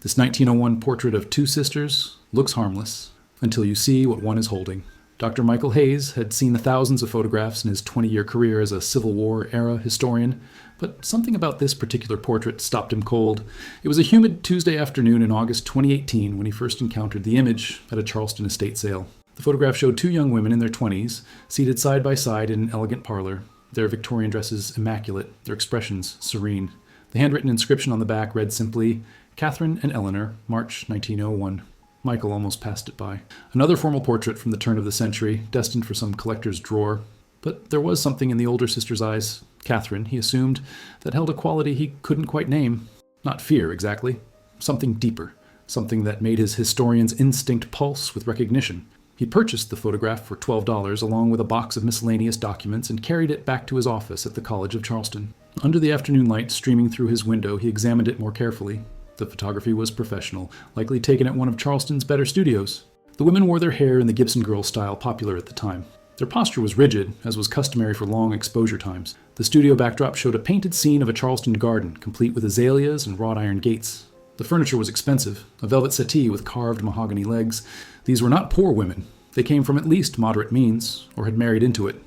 This 1901 portrait of two sisters looks harmless until you see what one is holding. Dr. Michael Hayes had seen the thousands of photographs in his 20-year career as a Civil War-era historian, but something about this particular portrait stopped him cold. It was a humid Tuesday afternoon in August 2018 when he first encountered the image at a Charleston estate sale. The photograph showed two young women in their 20s, seated side by side in an elegant parlor, their Victorian dresses immaculate, their expressions serene. The handwritten inscription on the back read simply, "Catherine and Eleanor, March 1901. Michael almost passed it by. Another formal portrait from the turn of the century, destined for some collector's drawer. But there was something in the older sister's eyes, Catherine, he assumed, that held a quality he couldn't quite name. Not fear, exactly. Something deeper. Something that made his historian's instinct pulse with recognition. He purchased the photograph for $12 along with a box of miscellaneous documents and carried it back to his office at the College of Charleston. Under the afternoon light streaming through his window, he examined it more carefully. The photography was professional, likely taken at one of Charleston's better studios. The women wore their hair in the Gibson girl style popular at the time. Their posture was rigid, as was customary for long exposure times. The studio backdrop showed a painted scene of a Charleston garden, complete with azaleas and wrought iron gates. The furniture was expensive, a velvet settee with carved mahogany legs. These were not poor women. They came from at least moderate means, or had married into it.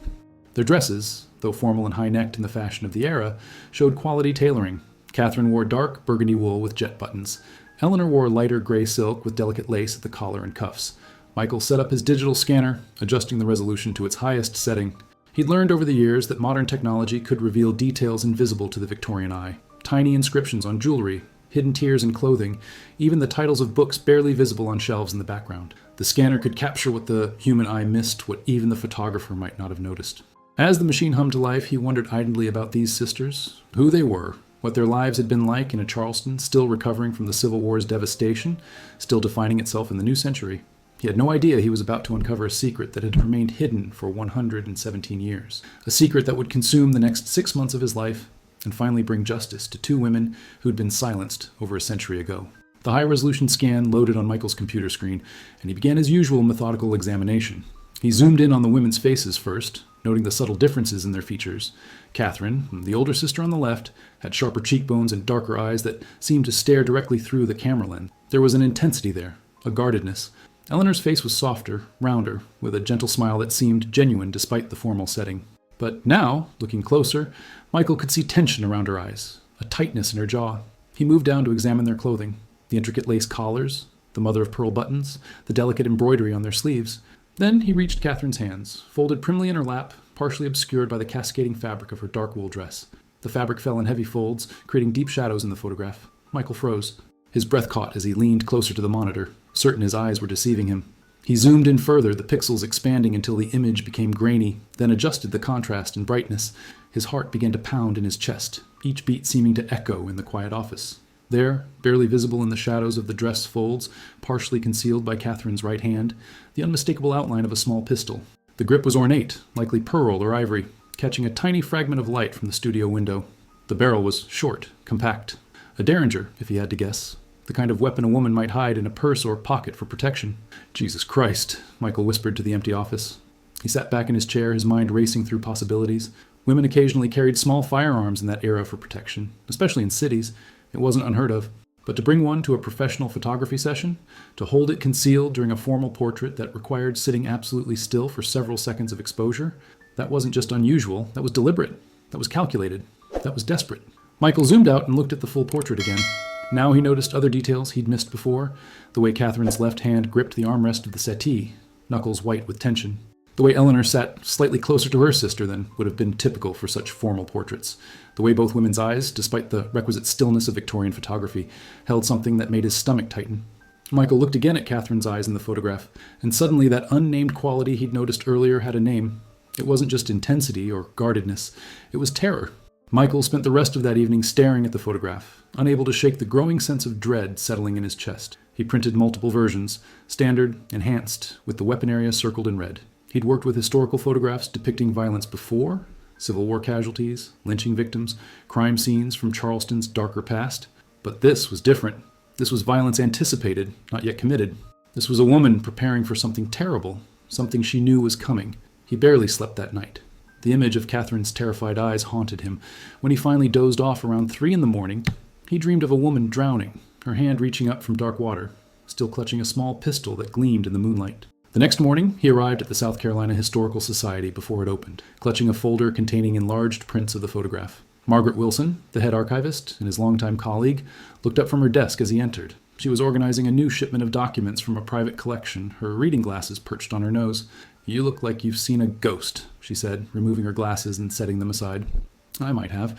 Their dresses, though formal and high-necked in the fashion of the era, showed quality tailoring. Catherine wore dark burgundy wool with jet buttons. Eleanor wore lighter gray silk with delicate lace at the collar and cuffs. Michael set up his digital scanner, adjusting the resolution to its highest setting. He'd learned over the years that modern technology could reveal details invisible to the Victorian eye. Tiny inscriptions on jewelry, hidden tears in clothing, even the titles of books barely visible on shelves in the background. The scanner could capture what the human eye missed, what even the photographer might not have noticed. As the machine hummed to life, he wondered idly about these sisters, who they were, what their lives had been like in a Charleston still recovering from the Civil War's devastation, still defining itself in the new century. He had no idea he was about to uncover a secret that had remained hidden for 117 years. A secret that would consume the next 6 months of his life and finally bring justice to two women who'd been silenced over a century ago. The high-resolution scan loaded on Michael's computer screen, and he began his usual methodical examination. He zoomed in on the women's faces first, noting the subtle differences in their features. Catherine, the older sister on the left, had sharper cheekbones and darker eyes that seemed to stare directly through the camera lens. There was an intensity there, a guardedness. Eleanor's face was softer, rounder, with a gentle smile that seemed genuine despite the formal setting. But now, looking closer, Michael could see tension around her eyes, a tightness in her jaw. He moved down to examine their clothing, the intricate lace collars, the mother-of-pearl buttons, the delicate embroidery on their sleeves. Then he reached Catherine's hands, folded primly in her lap, partially obscured by the cascading fabric of her dark wool dress. The fabric fell in heavy folds, creating deep shadows in the photograph. Michael froze. His breath caught as he leaned closer to the monitor, certain his eyes were deceiving him. He zoomed in further, the pixels expanding until the image became grainy, then adjusted the contrast and brightness. His heart began to pound in his chest, each beat seeming to echo in the quiet office. There, barely visible in the shadows of the dress folds, partially concealed by Catherine's right hand, the unmistakable outline of a small pistol. The grip was ornate, likely pearl or ivory, catching a tiny fragment of light from the studio window. The barrel was short, compact. A derringer, if he had to guess. The kind of weapon a woman might hide in a purse or pocket for protection. Jesus Christ, Michael whispered to the empty office. He sat back in his chair, his mind racing through possibilities. Women occasionally carried small firearms in that era for protection, especially in cities. It wasn't unheard of. But to bring one to a professional photography session, to hold it concealed during a formal portrait that required sitting absolutely still for several seconds of exposure, that wasn't just unusual, that was deliberate, that was calculated, that was desperate. Michael zoomed out and looked at the full portrait again. Now he noticed other details he'd missed before, the way Catherine's left hand gripped the armrest of the settee, knuckles white with tension. The way Eleanor sat slightly closer to her sister than would have been typical for such formal portraits. The way both women's eyes, despite the requisite stillness of Victorian photography, held something that made his stomach tighten. Michael looked again at Catherine's eyes in the photograph, and suddenly that unnamed quality he'd noticed earlier had a name. It wasn't just intensity or guardedness, it was terror. Michael spent the rest of that evening staring at the photograph, unable to shake the growing sense of dread settling in his chest. He printed multiple versions, standard, enhanced, with the weapon area circled in red. He'd worked with historical photographs depicting violence before, Civil War casualties, lynching victims, crime scenes from Charleston's darker past. But this was different. This was violence anticipated, not yet committed. This was a woman preparing for something terrible, something she knew was coming. He barely slept that night. The image of Catherine's terrified eyes haunted him. When he finally dozed off around 3 a.m, he dreamed of a woman drowning, her hand reaching up from dark water, still clutching a small pistol that gleamed in the moonlight. The next morning, he arrived at the South Carolina Historical Society before it opened, clutching a folder containing enlarged prints of the photograph. Margaret Wilson, the head archivist and his longtime colleague, looked up from her desk as he entered. She was organizing a new shipment of documents from a private collection, her reading glasses perched on her nose. "You look like you've seen a ghost," she said, removing her glasses and setting them aside. "I might have."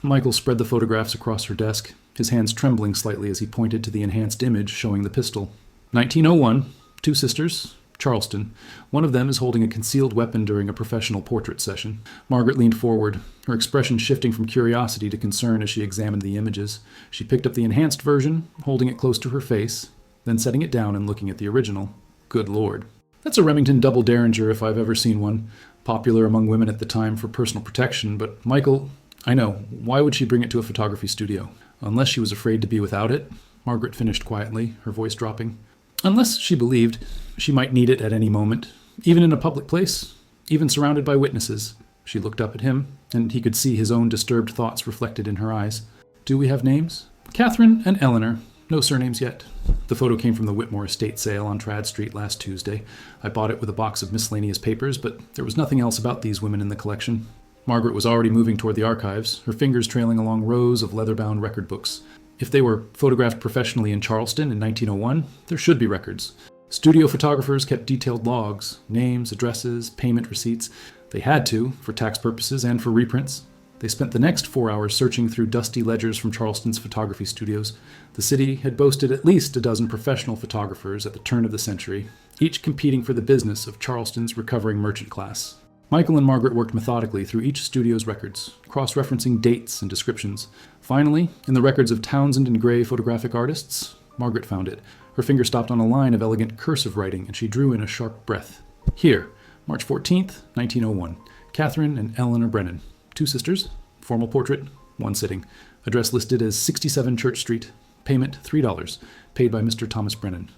Michael spread the photographs across her desk, his hands trembling slightly as he pointed to the enhanced image showing the pistol. 1901, 2 sisters, Charleston. One of them is holding a concealed weapon during a professional portrait session. Margaret leaned forward, her expression shifting from curiosity to concern as she examined the images. She picked up the enhanced version, holding it close to her face, then setting it down and looking at the original. Good Lord. That's a Remington double Derringer if I've ever seen one. Popular among women at the time for personal protection, but Michael, I know, why would she bring it to a photography studio? Unless she was afraid to be without it, Margaret finished quietly, her voice dropping. Unless she believed she might need it at any moment, even in a public place, even surrounded by witnesses. She looked up at him, and he could see his own disturbed thoughts reflected in her eyes. "Do we have names?" "Catherine and Eleanor. No surnames yet." The photo came from the Whitmore estate sale on Trad Street last Tuesday. I bought it with a box of miscellaneous papers, but there was nothing else about these women in the collection. Margaret was already moving toward the archives, her fingers trailing along rows of leather-bound record books. If they were photographed professionally in Charleston in 1901, there should be records. Studio photographers kept detailed logs, names, addresses, payment receipts. They had to, for tax purposes and for reprints. They spent the next 4 hours searching through dusty ledgers from Charleston's photography studios. The city had boasted at least a dozen professional photographers at the turn of the century, each competing for the business of Charleston's recovering merchant class. Michael and Margaret worked methodically through each studio's records, cross-referencing dates and descriptions. Finally, in the records of Townsend and Gray photographic artists, Margaret found it. Her finger stopped on a line of elegant cursive writing, and she drew in a sharp breath. "Here, March 14th, 1901. Catherine and Eleanor Brennan. 2 sisters. Formal portrait. 1 sitting. Address listed as 67 Church Street. Payment $3. Paid by Mr. Thomas Brennan.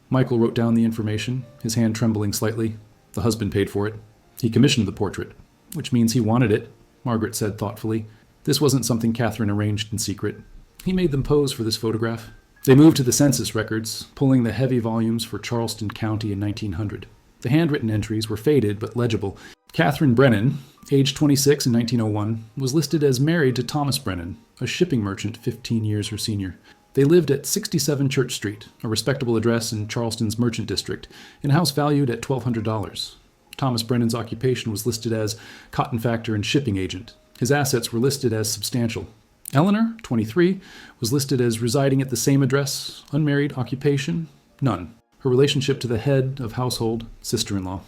Michael wrote down the information, his hand trembling slightly. The husband paid for it. He commissioned the portrait, which means he wanted it, Margaret said thoughtfully. This wasn't something Catherine arranged in secret. He made them pose for this photograph. They moved to the census records, pulling the heavy volumes for Charleston County in 1900. The handwritten entries were faded but legible. Catherine Brennan, age 26 in 1901, was listed as married to Thomas Brennan, a shipping merchant 15 years her senior. They lived at 67 Church Street, a respectable address in Charleston's merchant district, in a house valued at $1,200. Thomas Brennan's occupation was listed as cotton factor and shipping agent. His assets were listed as substantial. Eleanor, 23, was listed as residing at the same address, unmarried, occupation, none. Her relationship to the head of household, sister-in-law.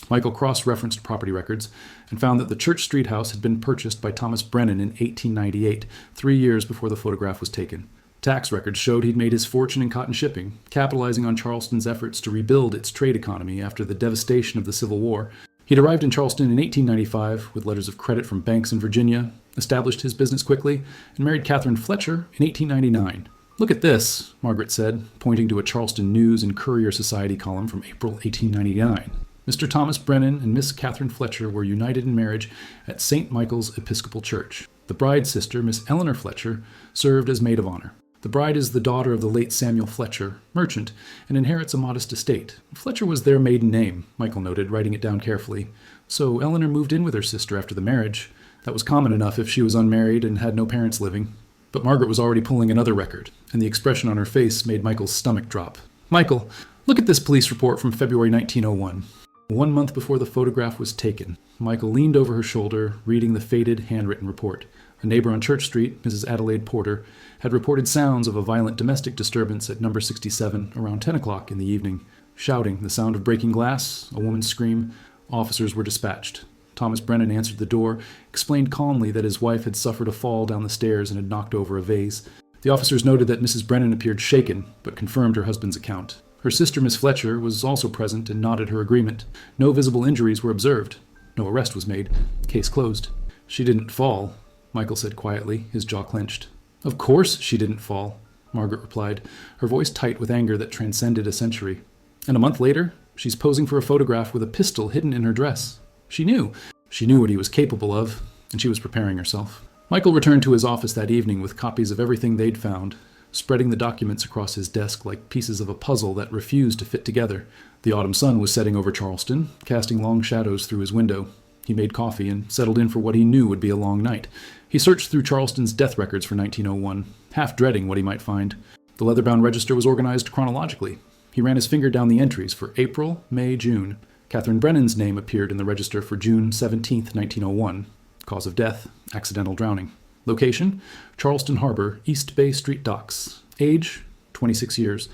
Michael cross-referenced property records and found that the Church Street house had been purchased by Thomas Brennan in 1898, 3 years before the photograph was taken. Tax records showed he'd made his fortune in cotton shipping, capitalizing on Charleston's efforts to rebuild its trade economy after the devastation of the Civil War. He'd arrived in Charleston in 1895 with letters of credit from banks in Virginia, established his business quickly, and married Catherine Fletcher in 1899. "Look at this," Margaret said, pointing to a Charleston News and Courier Society column from April 1899. Mr. Thomas Brennan and Miss Catherine Fletcher were united in marriage at St. Michael's Episcopal Church. The bride's sister, Miss Eleanor Fletcher, served as maid of honor. The bride is the daughter of the late Samuel Fletcher, merchant, and inherits a modest estate. Fletcher was their maiden name, Michael noted, writing it down carefully. So Eleanor moved in with her sister after the marriage. That was common enough if she was unmarried and had no parents living. But Margaret was already pulling another record, and the expression on her face made Michael's stomach drop. "Michael, look at this police report from February 1901. 1 month before the photograph was taken." Michael leaned over her shoulder, reading the faded, handwritten report. A neighbor on Church Street, Mrs. Adelaide Porter, had reported sounds of a violent domestic disturbance at number 67 around 10 o'clock in the evening. Shouting, the sound of breaking glass, a woman's scream. Officers were dispatched. Thomas Brennan answered the door, explained calmly that his wife had suffered a fall down the stairs and had knocked over a vase. The officers noted that Mrs. Brennan appeared shaken, but confirmed her husband's account. Her sister, Miss Fletcher, was also present and nodded her agreement. No visible injuries were observed. No arrest was made. Case closed. "She didn't fall," Michael said quietly, his jaw clenched. "Of course she didn't fall," Margaret replied, her voice tight with anger that transcended a century. "And a month later, she's posing for a photograph with a pistol hidden in her dress. She knew. She knew what he was capable of, and she was preparing herself." Michael returned to his office that evening with copies of everything they'd found. spreading the documents across his desk like pieces of a puzzle that refused to fit together. The autumn sun was setting over Charleston, casting long shadows through his window. He made coffee and settled in for what he knew would be a long night. He searched through Charleston's death records for 1901, half dreading what he might find. The leather-bound register was organized chronologically. He ran his finger down the entries for April, May, June. Catherine Brennan's name appeared in the register for June 17, 1901. Cause of death, accidental drowning. Location, Charleston Harbor, East Bay Street docks. Age, 26 years.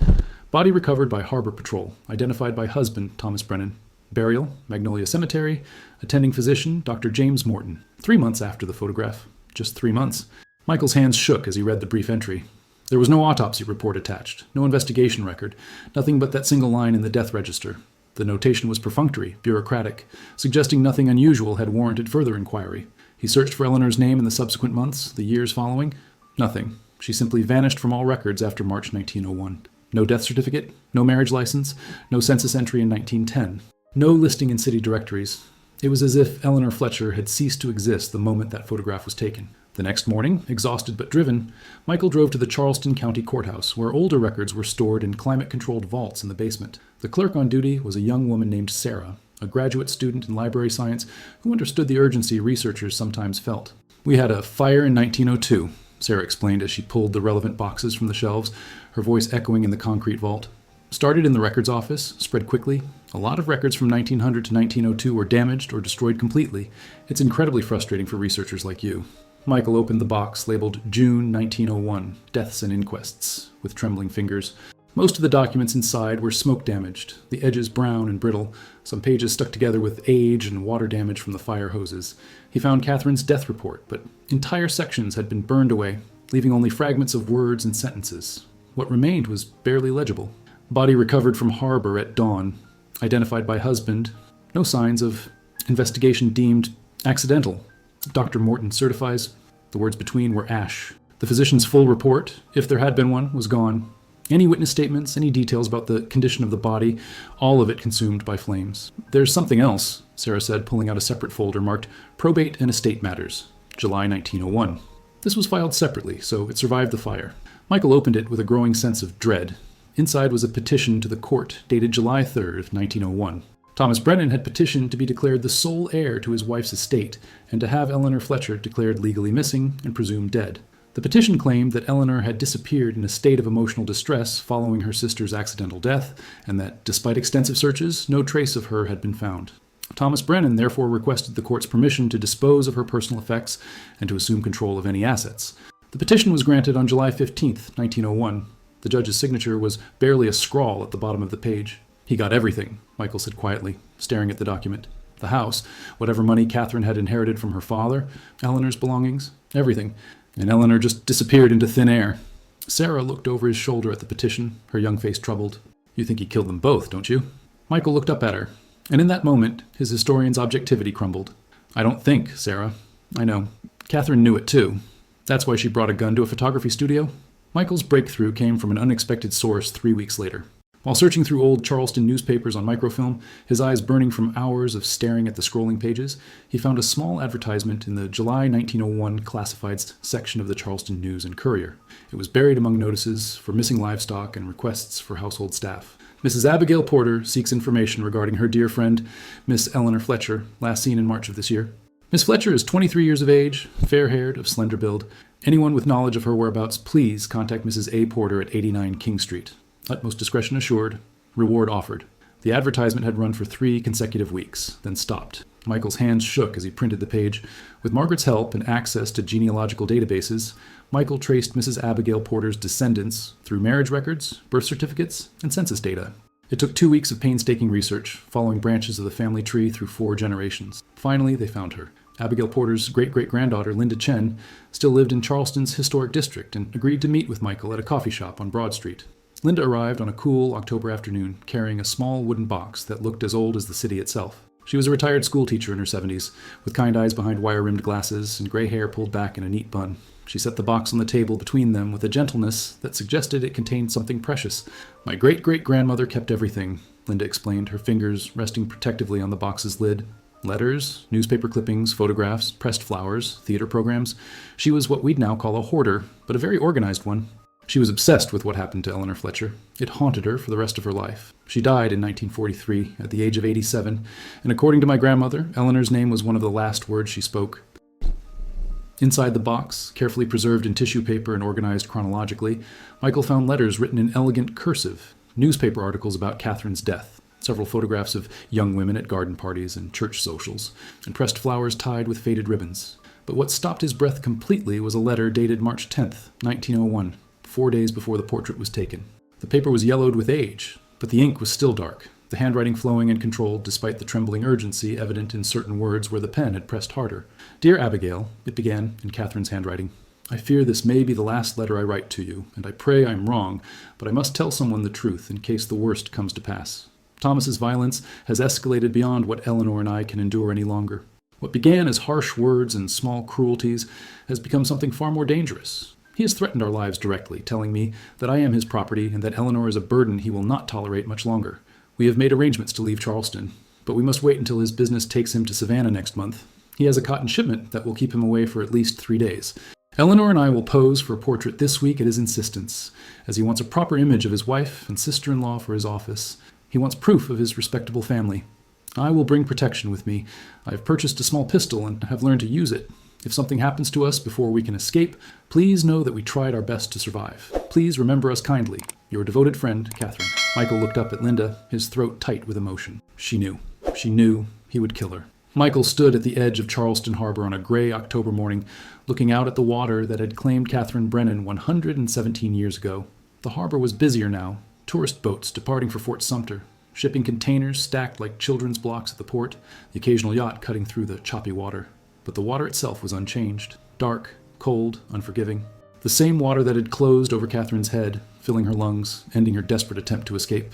Body recovered by Harbor Patrol, identified by husband Thomas Brennan. Burial, Magnolia Cemetery. Attending physician, Dr. James Morton. 3 months after the photograph. Just 3 months. Michael's hands shook as he read the brief entry. There was no autopsy report attached, no investigation record, nothing but that single line in the death register. The notation was perfunctory, bureaucratic, suggesting nothing unusual had warranted further inquiry. He searched for Eleanor's name in the subsequent months, the years following. Nothing. She simply vanished from all records after March 1901. No death certificate, no marriage license, no census entry in 1910. No listing in city directories. It was as if Eleanor Fletcher had ceased to exist the moment that photograph was taken. The next morning, exhausted but driven, Michael drove to the Charleston County Courthouse, where older records were stored in climate-controlled vaults in the basement. The clerk on duty was a young woman named Sarah, a graduate student in library science who understood the urgency researchers sometimes felt. "We had a fire in 1902, Sarah explained as she pulled the relevant boxes from the shelves, her voice echoing in the concrete vault. Started in the records office, spread quickly. A lot of records from 1900 to 1902 were damaged or destroyed completely. It's incredibly frustrating for researchers like you." Michael opened the box labeled June 1901, Deaths and Inquests, with trembling fingers. Most of the documents inside were smoke damaged, the edges brown and brittle, some pages stuck together with age and water damage from the fire hoses. He found Catherine's death report, but entire sections had been burned away, leaving only fragments of words and sentences. What remained was barely legible. Body recovered from harbor at dawn, identified by husband. No signs of investigation deemed accidental. Dr. Morton certifies. The words between were ash. The physician's full report, if there had been one, was gone. Any witness statements, any details about the condition of the body, all of it consumed by flames. "There's something else," Sarah said, pulling out a separate folder marked Probate and Estate Matters, July 1901. This was filed separately, so it survived the fire. Michael opened it with a growing sense of dread. Inside was a petition to the court dated July 3rd, 1901. Thomas Brennan had petitioned to be declared the sole heir to his wife's estate and to have Eleanor Fletcher declared legally missing and presumed dead. The petition claimed that Eleanor had disappeared in a state of emotional distress following her sister's accidental death, and that, despite extensive searches, no trace of her had been found. Thomas Brennan therefore requested the court's permission to dispose of her personal effects and to assume control of any assets. The petition was granted on July 15th, 1901. The judge's signature was barely a scrawl at the bottom of the page. "He got everything," Michael said quietly, staring at the document. "The house, whatever money Catherine had inherited from her father, Eleanor's belongings, everything. And Eleanor just disappeared into thin air." Sarah looked over his shoulder at the petition, her young face troubled. "You think he killed them both, don't you?" Michael looked up at her, and in that moment, his historian's objectivity crumbled. "I don't think, Sarah. I know. Catherine knew it too. That's why she brought a gun to a photography studio." Michael's breakthrough came from an unexpected source 3 weeks later. While searching through old Charleston newspapers on microfilm, his eyes burning from hours of staring at the scrolling pages, he found a small advertisement in the July 1901 classifieds section of the Charleston News and Courier. It was buried among notices for missing livestock and requests for household staff. "Mrs. Abigail Porter seeks information regarding her dear friend, Miss Eleanor Fletcher, last seen in March of this year. Miss Fletcher is 23 years of age, fair-haired, of slender build. Anyone with knowledge of her whereabouts, please contact Mrs. A. Porter at 89 King Street. Utmost discretion assured. Reward offered." The advertisement had run for 3 consecutive weeks, then stopped. Michael's hands shook as he printed the page. With Margaret's help and access to genealogical databases, Michael traced Mrs. Abigail Porter's descendants through marriage records, birth certificates, and census data. It took 2 weeks of painstaking research, following branches of the family tree through 4 generations. Finally, they found her. Abigail Porter's great-great-granddaughter, Linda Chen, still lived in Charleston's historic district and agreed to meet with Michael at a coffee shop on Broad Street. Linda arrived on a cool October afternoon, carrying a small wooden box that looked as old as the city itself. She was a retired schoolteacher in her 70s, with kind eyes behind wire-rimmed glasses and gray hair pulled back in a neat bun. She set the box on the table between them with a gentleness that suggested it contained something precious. "My great-great-grandmother kept everything," Linda explained, her fingers resting protectively on the box's lid. Letters, newspaper clippings, photographs, pressed flowers, theater programs. She was what we'd now call a hoarder, but a very organized one. She was obsessed with what happened to Eleanor Fletcher. It haunted her for the rest of her life. She died in 1943 at the age of 87, and according to my grandmother, Eleanor's name was one of the last words she spoke. Inside the box, carefully preserved in tissue paper and organized chronologically, Michael found letters written in elegant cursive, newspaper articles about Catherine's death, several photographs of young women at garden parties and church socials, and pressed flowers tied with faded ribbons. But what stopped his breath completely was a letter dated March 10th, 1901, 4 days before the portrait was taken. The paper was yellowed with age, but the ink was still dark, the handwriting flowing and controlled despite the trembling urgency evident in certain words where the pen had pressed harder. "Dear Abigail," it began in Catherine's handwriting, "I fear this may be the last letter I write to you, and I pray I am wrong, but I must tell someone the truth in case the worst comes to pass. Thomas's violence has escalated beyond what Eleanor and I can endure any longer. What began as harsh words and small cruelties has become something far more dangerous. He has threatened our lives directly, telling me that I am his property and that Eleanor is a burden he will not tolerate much longer. We have made arrangements to leave Charleston, but we must wait until his business takes him to Savannah next month. He has a cotton shipment that will keep him away for at least 3 days. Eleanor and I will pose for a portrait this week at his insistence, as he wants a proper image of his wife and sister-in-law for his office. He wants proof of his respectable family. I will bring protection with me. I have purchased a small pistol and have learned to use it. If something happens to us before we can escape, please know that we tried our best to survive. Please remember us kindly. Your devoted friend, Catherine." Michael looked up at Linda, his throat tight with emotion. She knew. She knew he would kill her. Michael stood at the edge of Charleston Harbor on a gray October morning, looking out at the water that had claimed Catherine Brennan 117 years ago. The harbor was busier now, tourist boats departing for Fort Sumter, shipping containers stacked like children's blocks at the port, the occasional yacht cutting through the choppy water. But the water itself was unchanged, dark, cold, unforgiving. The same water that had closed over Catherine's head, filling her lungs, ending her desperate attempt to escape.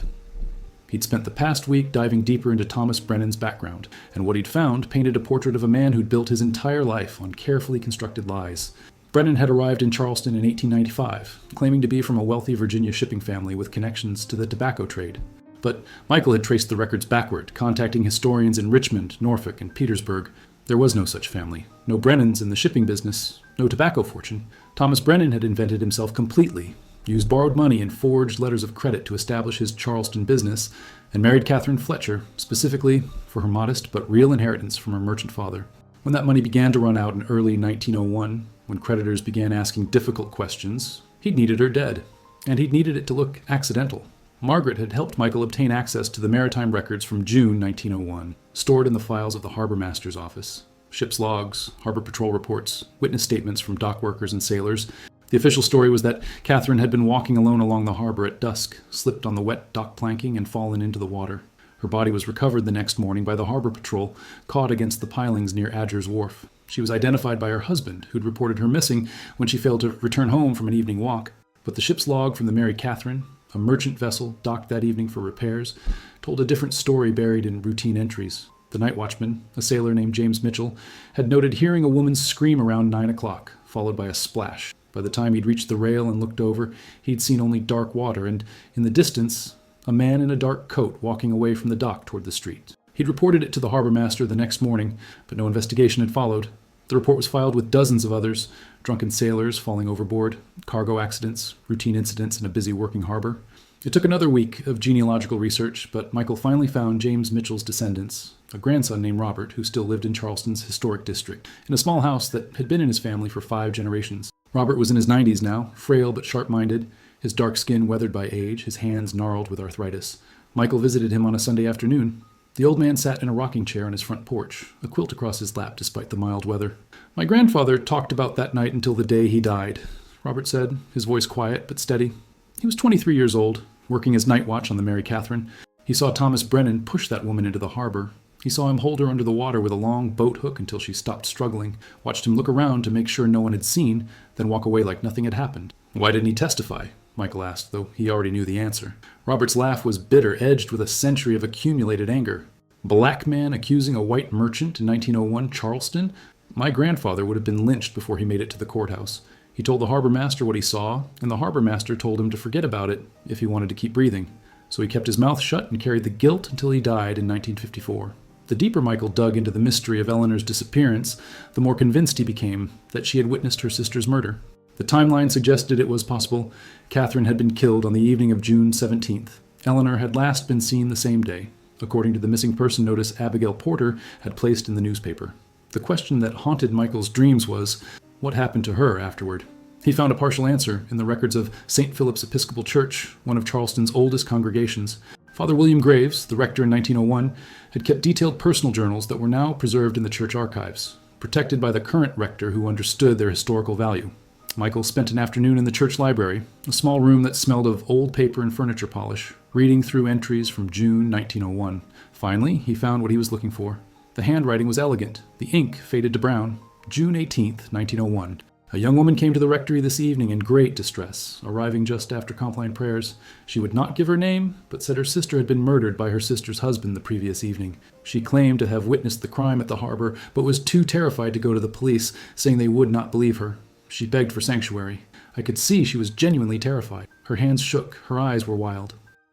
He'd spent the past week diving deeper into Thomas Brennan's background, and what he'd found painted a portrait of a man who'd built his entire life on carefully constructed lies. Brennan had arrived in Charleston in 1895, claiming to be from a wealthy Virginia shipping family with connections to the tobacco trade. But Michael had traced the records backward, contacting historians in Richmond, Norfolk, and Petersburg. There was no such family. No Brennans in the shipping business. No tobacco fortune. Thomas Brennan had invented himself completely, used borrowed money and forged letters of credit to establish his Charleston business, and married Catherine Fletcher, specifically for her modest but real inheritance from her merchant father. When that money began to run out in early 1901, when creditors began asking difficult questions, he'd needed her dead, and he'd needed it to look accidental. Margaret had helped Michael obtain access to the maritime records from June 1901, stored in the files of the harbor master's office. Ship's logs, harbor patrol reports, witness statements from dock workers and sailors. The official story was that Catherine had been walking alone along the harbor at dusk, slipped on the wet dock planking, and fallen into the water. Her body was recovered the next morning by the harbor patrol, caught against the pilings near Adger's Wharf. She was identified by her husband, who'd reported her missing when she failed to return home from an evening walk. But the ship's log from the Mary Catherine, a merchant vessel docked that evening for repairs, told a different story buried in routine entries. The night watchman, a sailor named James Mitchell, had noted hearing a woman scream around 9 o'clock, followed by a splash. By the time he'd reached the rail and looked over, he'd seen only dark water, and in the distance, a man in a dark coat walking away from the dock toward the street. He'd reported it to the harbor master the next morning, but no investigation had followed. The report was filed with dozens of others: drunken sailors falling overboard, cargo accidents, routine incidents in a busy working harbor. It took another week of genealogical research, but Michael finally found James Mitchell's descendants, a grandson named Robert, who still lived in Charleston's historic district, in a small house that had been in his family for 5 generations. Robert was in his 90s now, frail but sharp-minded, his dark skin weathered by age, his hands gnarled with arthritis. Michael visited him on a Sunday afternoon. The old man sat in a rocking chair on his front porch, a quilt across his lap despite the mild weather. "My grandfather talked about that night until the day he died," Robert said, his voice quiet but steady. He was 23 years old, working his night watch on the Mary Catherine. He saw Thomas Brennan push that woman into the harbor. He saw him hold her under the water with a long boat hook until she stopped struggling, watched him look around to make sure no one had seen, then walk away like nothing had happened. "Why didn't he testify?" Michael asked, though he already knew the answer. Robert's laugh was bitter, edged with a century of accumulated anger. Black man accusing a white merchant in 1901 Charleston? My grandfather would have been lynched before he made it to the courthouse. He told the harbor master what he saw, and the harbor master told him to forget about it if he wanted to keep breathing. So he kept his mouth shut and carried the guilt until he died in 1954. The deeper Michael dug into the mystery of Eleanor's disappearance, the more convinced he became that she had witnessed her sister's murder. The timeline suggested it was possible Catherine had been killed on the evening of June 17th. Eleanor had last been seen the same day, according to the missing person notice Abigail Porter had placed in the newspaper. The question that haunted Michael's dreams was, what happened to her afterward? He found a partial answer in the records of St. Philip's Episcopal Church, one of Charleston's oldest congregations. Father William Graves, the rector in 1901, had kept detailed personal journals that were now preserved in the church archives, protected by the current rector who understood their historical value. Michael spent an afternoon in the church library, a small room that smelled of old paper and furniture polish, reading through entries from June 1901. Finally, he found what he was looking for. The handwriting was elegant, the ink faded to brown. June 18th, 1901. A young woman came to the rectory this evening in great distress, arriving just after Compline prayers. She would not give her name, but said her sister had been murdered by her sister's husband the previous evening. She claimed to have witnessed the crime at the harbor, but was too terrified to go to the police, saying they would not believe her. She begged for sanctuary. I could see she was genuinely terrified. Her hands shook, her eyes were wild.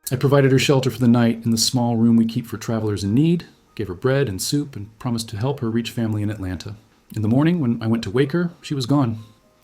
I provided her shelter for the night in the small room we keep for travelers in need, gave her bread and soup, and promised to help her reach family in Atlanta. In the morning, when I went to wake her, she was gone.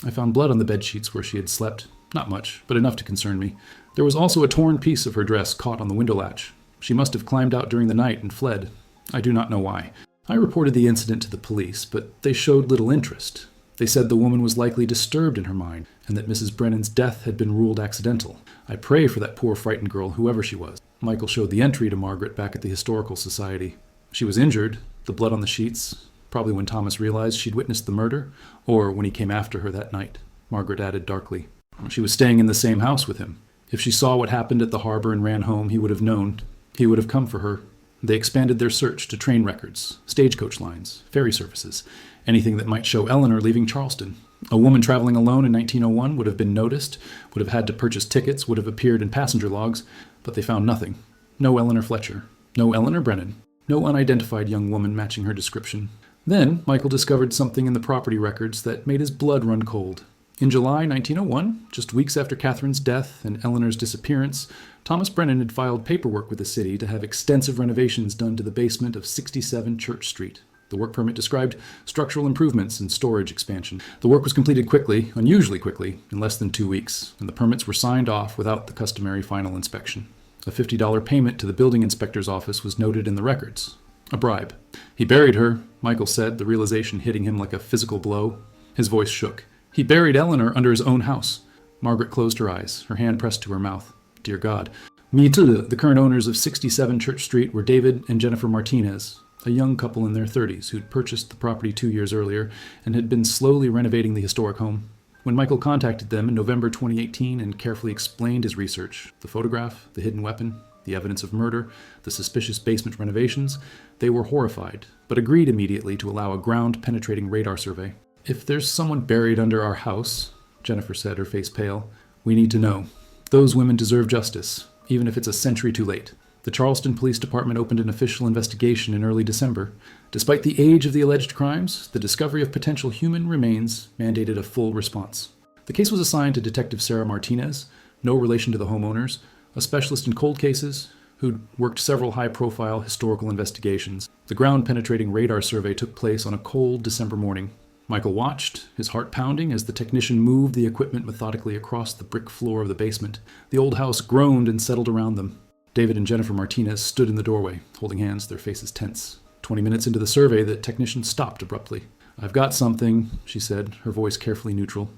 I found blood on the bedsheets where she had slept. Not much, but enough to concern me. There was also a torn piece of her dress caught on the window latch. She must have climbed out during the night and fled. I do not know why. I reported the incident to the police, but they showed little interest. They said the woman was likely disturbed in her mind, and that Mrs. Brennan's death had been ruled accidental. I pray for that poor frightened girl, whoever she was. Michael showed the entry to Margaret back at the Historical Society. She was injured, the blood on the sheets, probably when Thomas realized she'd witnessed the murder, or when he came after her that night, Margaret added darkly. She was staying in the same house with him. If she saw what happened at the harbor and ran home, he would have known. He would have come for her. They expanded their search to train records, stagecoach lines, ferry services, anything that might show Eleanor leaving Charleston. A woman traveling alone in 1901 would have been noticed, would have had to purchase tickets, would have appeared in passenger logs, but they found nothing. No Eleanor Fletcher. No Eleanor Brennan. No unidentified young woman matching her description. Then Michael discovered something in the property records that made his blood run cold. In July 1901, just weeks after Catherine's death and Eleanor's disappearance, Thomas Brennan had filed paperwork with the city to have extensive renovations done to the basement of 67 Church Street. The work permit described structural improvements and storage expansion. The work was completed quickly, unusually quickly, in less than 2 weeks, and the permits were signed off without the customary final inspection. A $50 payment to the building inspector's office was noted in the records. A bribe. He buried her, Michael said, the realization hitting him like a physical blow. His voice shook. He buried Eleanor under his own house. Margaret closed her eyes, her hand pressed to her mouth. Dear God. The current owners of 67 Church Street were David and Jennifer Martinez, a young couple in their 30s who'd purchased the property 2 years earlier and had been slowly renovating the historic home. When Michael contacted them in November 2018 and carefully explained his research, the photograph, the hidden weapon, the evidence of murder, the suspicious basement renovations, they were horrified, but agreed immediately to allow a ground-penetrating radar survey. If there's someone buried under our house, Jennifer said, her face pale, we need to know. Those women deserve justice, even if it's a century too late. The Charleston Police Department opened an official investigation in early December. Despite the age of the alleged crimes, the discovery of potential human remains mandated a full response. The case was assigned to Detective Sarah Martinez, no relation to the homeowners, a specialist in cold cases who'd worked several high-profile historical investigations. The ground-penetrating radar survey took place on a cold December morning. Michael watched, his heart pounding, as the technician moved the equipment methodically across the brick floor of the basement. The old house groaned and settled around them. David and Jennifer Martinez stood in the doorway, holding hands, their faces tense. 20 minutes into the survey, the technician stopped abruptly. I've got something, she said, her voice carefully neutral.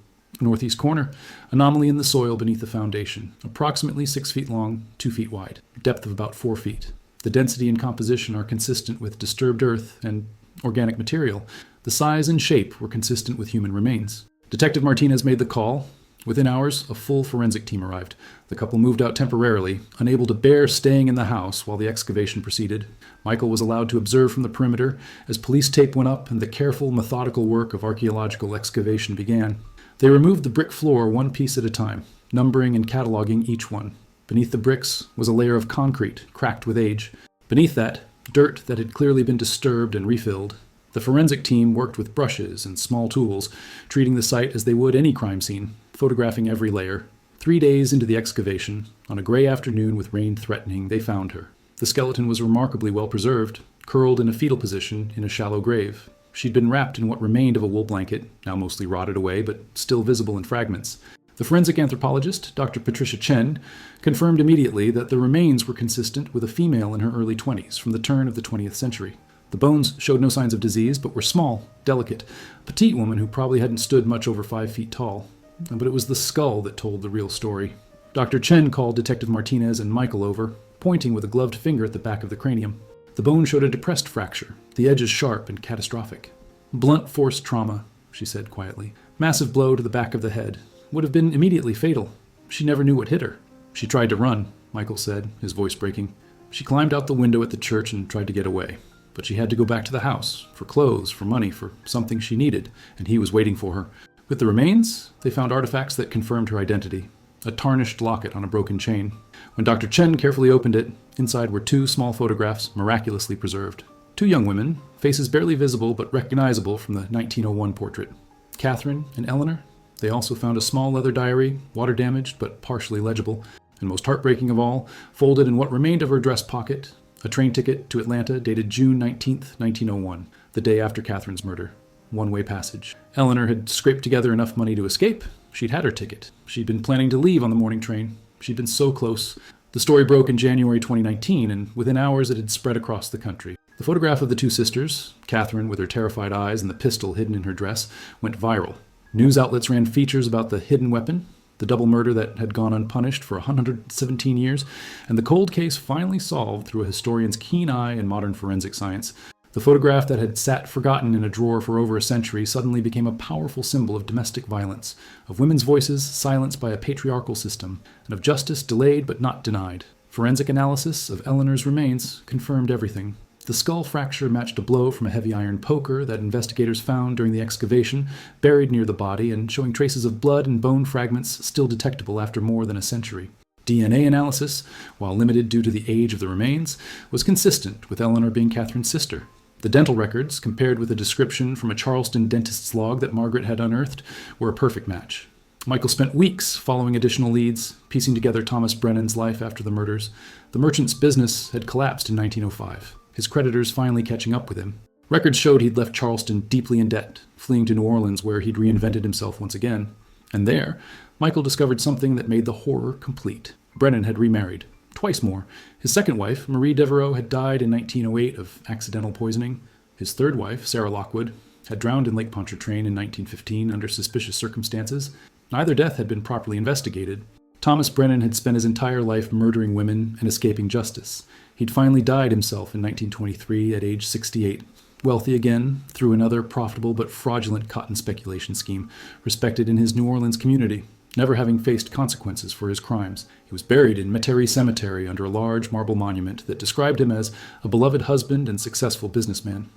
Northeast corner, anomaly in the soil beneath the foundation, approximately 6 feet long, 2 feet wide, depth of about 4 feet. The density and composition are consistent with disturbed earth and organic material. The size and shape were consistent with human remains. Detective Martinez made the call. Within hours, a full forensic team arrived. The couple moved out temporarily, unable to bear staying in the house while the excavation proceeded. Michael was allowed to observe from the perimeter as police tape went up and the careful, methodical work of archaeological excavation began. They removed the brick floor one piece at a time, numbering and cataloging each one. Beneath the bricks was a layer of concrete, cracked with age. Beneath that, dirt that had clearly been disturbed and refilled. The forensic team worked with brushes and small tools, treating the site as they would any crime scene, photographing every layer. 3 days into the excavation, on a gray afternoon with rain threatening, they found her. The skeleton was remarkably well preserved, curled in a fetal position in a shallow grave. She'd been wrapped in what remained of a wool blanket, now mostly rotted away, but still visible in fragments. The forensic anthropologist, Dr. Patricia Chen, confirmed immediately that the remains were consistent with a female in her early 20s from the turn of the 20th century. The bones showed no signs of disease, but were small, delicate, a petite woman who probably hadn't stood much over 5 feet tall. But it was the skull that told the real story. Dr. Chen called Detective Martinez and Michael over, pointing with a gloved finger at the back of the cranium. The bone showed a depressed fracture, the edges sharp and catastrophic. Blunt force trauma, she said quietly. Massive blow to the back of the head. Would have been immediately fatal. She never knew what hit her. She tried to run, Michael said, his voice breaking. She climbed out the window at the church and tried to get away. But she had to go back to the house, for clothes, for money, for something she needed, and he was waiting for her. With the remains, they found artifacts that confirmed her identity. A tarnished locket on a broken chain. When Dr. Chen carefully opened it, inside were 2 small photographs miraculously preserved. 2 young women, faces barely visible but recognizable from the 1901 portrait. Catherine and Eleanor. They also found a small leather diary, water-damaged but partially legible, and most heartbreaking of all, folded in what remained of her dress pocket, a train ticket to Atlanta dated June 19, 1901, the day after Catherine's murder. One-way passage. Eleanor had scraped together enough money to escape. She'd had her ticket. She'd been planning to leave on the morning train. She'd been so close. The story broke in January 2019, and within hours it had spread across the country. The photograph of the 2 sisters, Catherine with her terrified eyes and the pistol hidden in her dress, went viral. News outlets ran features about the hidden weapon, the double murder that had gone unpunished for 117 years, and the cold case finally solved through a historian's keen eye and modern forensic science. The photograph that had sat forgotten in a drawer for over a century suddenly became a powerful symbol of domestic violence, of women's voices silenced by a patriarchal system, and of justice delayed but not denied. Forensic analysis of Eleanor's remains confirmed everything. The skull fracture matched a blow from a heavy iron poker that investigators found during the excavation, buried near the body and showing traces of blood and bone fragments still detectable after more than a century. DNA analysis, while limited due to the age of the remains, was consistent with Eleanor being Catherine's sister. The dental records, compared with a description from a Charleston dentist's log that Margaret had unearthed, were a perfect match. Michael spent weeks following additional leads, piecing together Thomas Brennan's life after the murders. The merchant's business had collapsed in 1905, his creditors finally catching up with him. Records showed he'd left Charleston deeply in debt, fleeing to New Orleans where he'd reinvented himself once again. And there, Michael discovered something that made the horror complete. Brennan had remarried. Twice more. His second wife, Marie Devereaux, had died in 1908 of accidental poisoning. His third wife, Sarah Lockwood, had drowned in Lake Pontchartrain in 1915 under suspicious circumstances. Neither death had been properly investigated. Thomas Brennan had spent his entire life murdering women and escaping justice. He'd finally died himself in 1923 at age 68. Wealthy again, through another profitable but fraudulent cotton speculation scheme, respected in his New Orleans community, never having faced consequences for his crimes. He was buried in Metairie Cemetery under a large marble monument that described him as a beloved husband and successful businessman.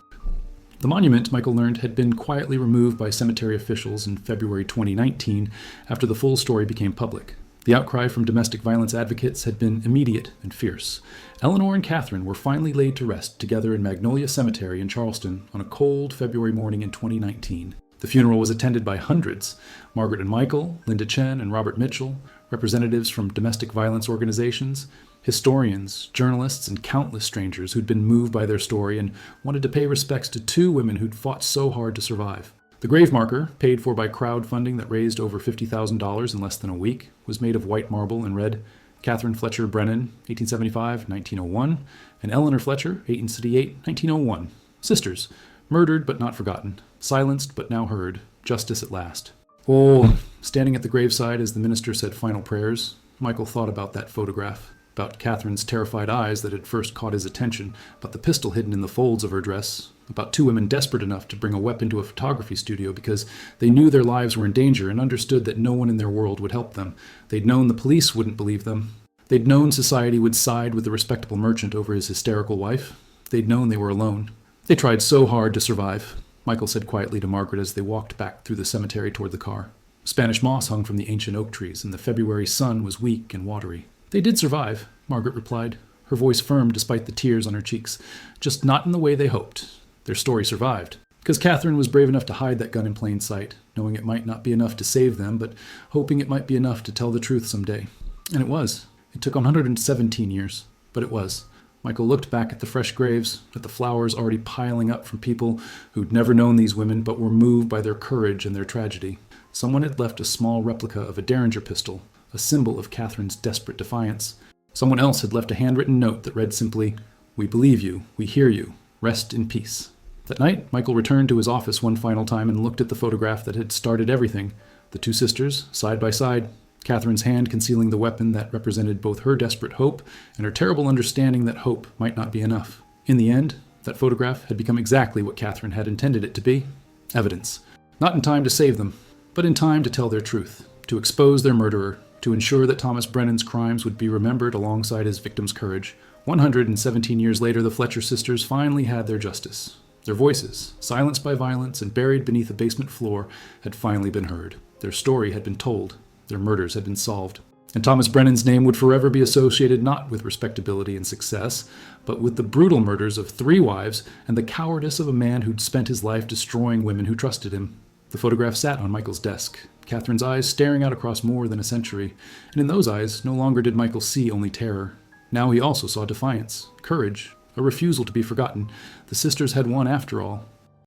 The monument, Michael learned, had been quietly removed by cemetery officials in February 2019 after the full story became public. The outcry from domestic violence advocates had been immediate and fierce. Eleanor and Catherine were finally laid to rest together in Magnolia Cemetery in Charleston on a cold February morning in 2019. The funeral was attended by hundreds: Margaret and Michael, Linda Chen and Robert Mitchell, representatives from domestic violence organizations, historians, journalists, and countless strangers who'd been moved by their story and wanted to pay respects to 2 women who'd fought so hard to survive. The grave marker, paid for by crowdfunding that raised over $50,000 in less than a week, was made of white marble and read, Catherine Fletcher Brennan, 1875-1901, and Eleanor Fletcher, 1868-1901. Sisters, murdered but not forgotten, silenced but now heard, justice at last. Oh, standing at the graveside as the minister said final prayers, Michael thought about that photograph, about Catherine's terrified eyes that had first caught his attention, about the pistol hidden in the folds of her dress, about 2 women desperate enough to bring a weapon to a photography studio because they knew their lives were in danger and understood that no one in their world would help them. They'd known the police wouldn't believe them. They'd known society would side with the respectable merchant over his hysterical wife. They'd known they were alone. They tried so hard to survive, Michael said quietly to Margaret as they walked back through the cemetery toward the car. Spanish moss hung from the ancient oak trees, and the February sun was weak and watery. They did survive, Margaret replied, her voice firm despite the tears on her cheeks. Just not in the way they hoped. Their story survived. Because Catherine was brave enough to hide that gun in plain sight, knowing it might not be enough to save them, but hoping it might be enough to tell the truth someday. And it was. It took 117 years, but it was. Michael looked back at the fresh graves, at the flowers already piling up from people who'd never known these women but were moved by their courage and their tragedy. Someone had left a small replica of a Derringer pistol, a symbol of Catherine's desperate defiance. Someone else had left a handwritten note that read simply, "We believe you, we hear you, rest in peace." That night, Michael returned to his office one final time and looked at the photograph that had started everything. The two sisters, side by side, Catherine's hand concealing the weapon that represented both her desperate hope and her terrible understanding that hope might not be enough. In the end, that photograph had become exactly what Catherine had intended it to be: evidence. Not in time to save them, but in time to tell their truth, to expose their murderer, to ensure that Thomas Brennan's crimes would be remembered alongside his victim's courage. 117 years later, the Fletcher sisters finally had their justice. Their voices, silenced by violence and buried beneath a basement floor, had finally been heard. Their story had been told. Their murders had been solved. And Thomas Brennan's name would forever be associated not with respectability and success, but with the brutal murders of 3 wives and the cowardice of a man who'd spent his life destroying women who trusted him. The photograph sat on Michael's desk, Catherine's eyes staring out across more than a century, and in those eyes no longer did Michael see only terror. Now he also saw defiance, courage, a refusal to be forgotten. The sisters had won after all.